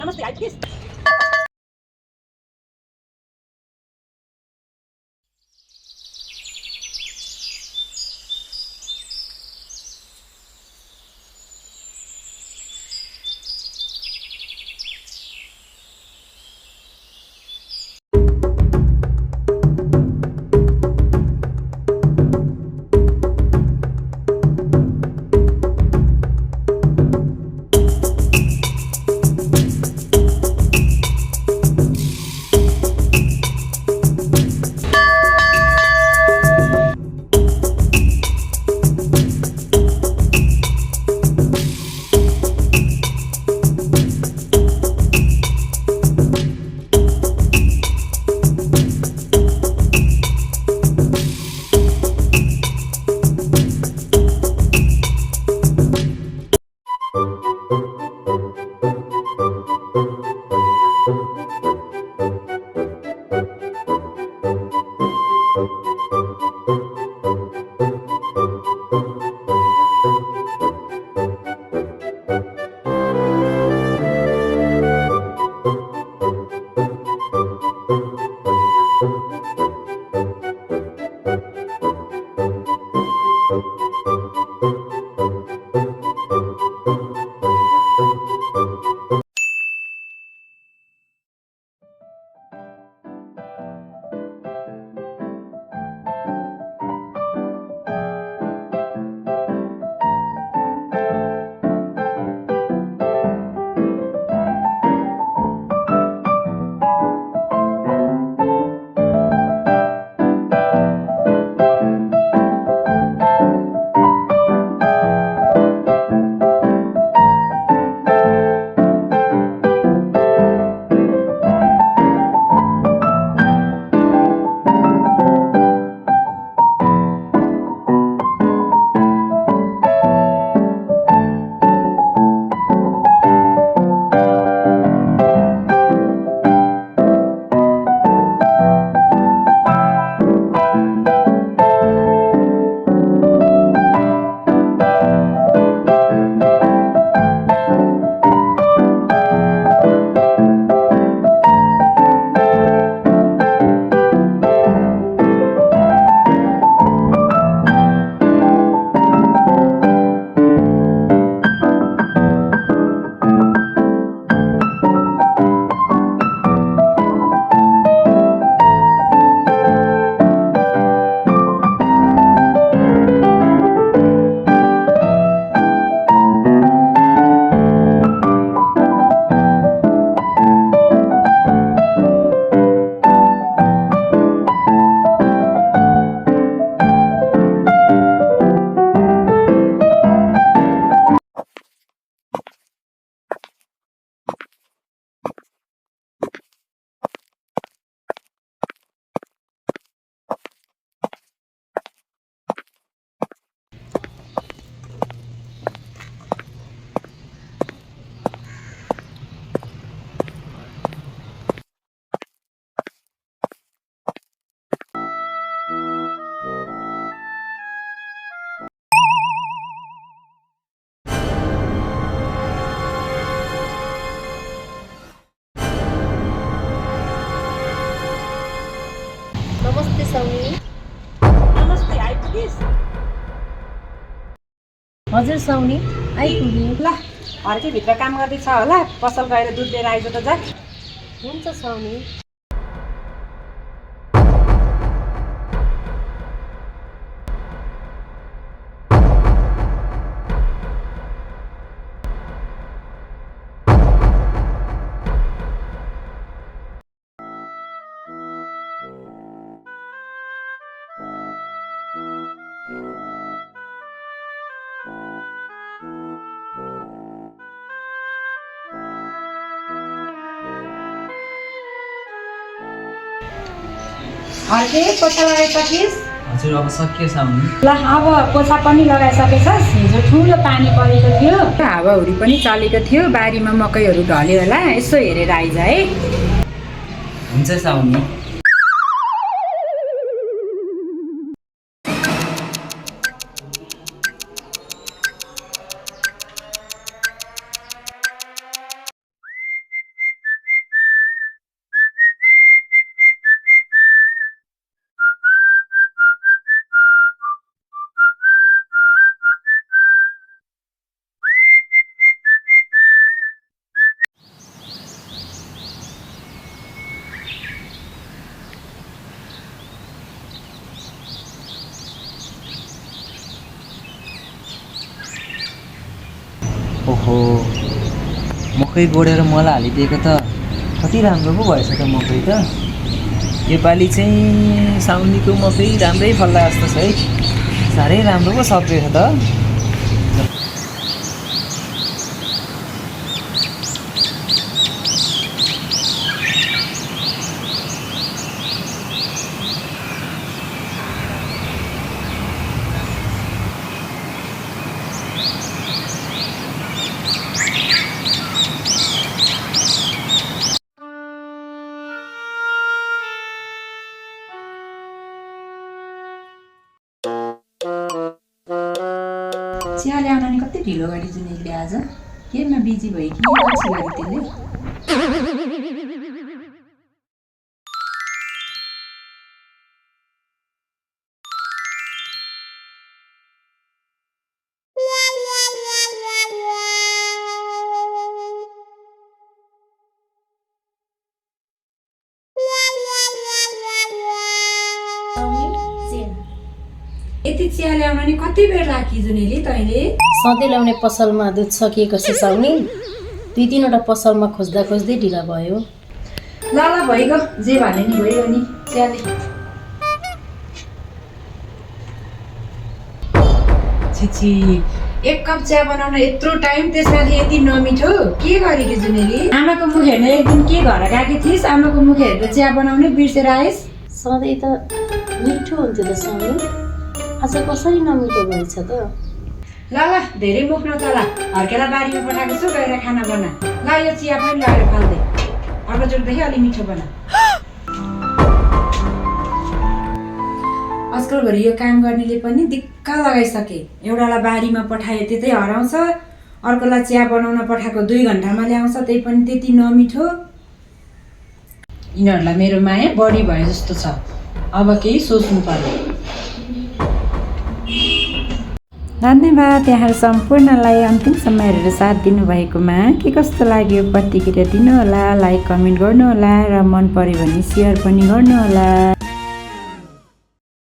नमस्ते आइपुगेस्। नमस्ते साउनी। नमस्ते आइपुगेस्। हजुर साउनी आइपुग्यो। ल हर्के भित्र काम गर्दैछ होला, पसल गएर दुध लिएर आइज त जा। हुन्छ साउनी। हर्के पोछा लगाइसकिस्? हजुर अब सकियो साउनी। ल अब पोछा पनि लगाइसकेछस्। हिजो ठुलो पानी परेको थियो, हावाहुरी पनि चलेको थियो, बारीमा मकैहरू ढल्यो होला, यसो हेरेर आइज है। हुन्छ साउनी। मकै गोडेर मल हालिदिएको त कति राम्रो पो भएछ त मकै त। योपालि चाहिँ साउनीको मकै राम्रै फल्ला जस्तो छ है, साह्रै राम्रो पो सप्रेछ त। चिया ल्याउन नि कति ढिलो गरी जुनेलीले आज, केमा बिजी भयो कि अल्छी गरी त्यसले। यति चिया ल्याउन नि कति बेर राखी जुनेली तैँले? सधैँ ल्याउने पसलमा दुध सकिएको छ साउनी। 2-3वटा पसलमा खोज्दा खोज्दै ढिला भयो। ल ल भइगयो, जे भने नि भइगयो नि चियाले। छिछि, 1 कप चिया बनाउन यत्रो टाइम, त्यसमाथि यति नमिठो के गरेकी जुनेली? आमाको मुख हेर्न एक दिन के घर गएकी थिइस्, आमाको मुख हेरेर चिया बनाउनै बिर्सेर आइस्? सधैँ त मिठो हुन्थ्यो त साउनी, आज कसरी नमिठो भएछ त? ल ल धेरै मुख नचला, हर्केला बारीमा पठाएको छु, गएर खाना बना। ल यो चिया पनि लगेर फाल्दे, अर्कोचोटिदेखि अलि मिठो बना। आजकल घरि यो काम गर्नेले पनि दिक्क लगाइसके। एउटालाई बारीमा पठायो त्यतै हराउँछ, अर्कोलाई चिया बनाउन पठाएको 2 घन्टामा ल्याउँछ, त्यही पनि त्यति नमिठो। यिनीहरूलाई मेरो माया बढी भयो जस्तो छ, अब केही सोच्नु पर्यो। धन्यवाद यहाँ सम्पूर्णलाई अन्तिमसम्म हेरेर साथ दिनुभएकोमा। के कस्तो लाग्यो प्रतिक्रिया दिनुहोला, लाइक कमेन्ट गर्नुहोला र मन पर्यो भने सेयर पनि गर्नुहोला।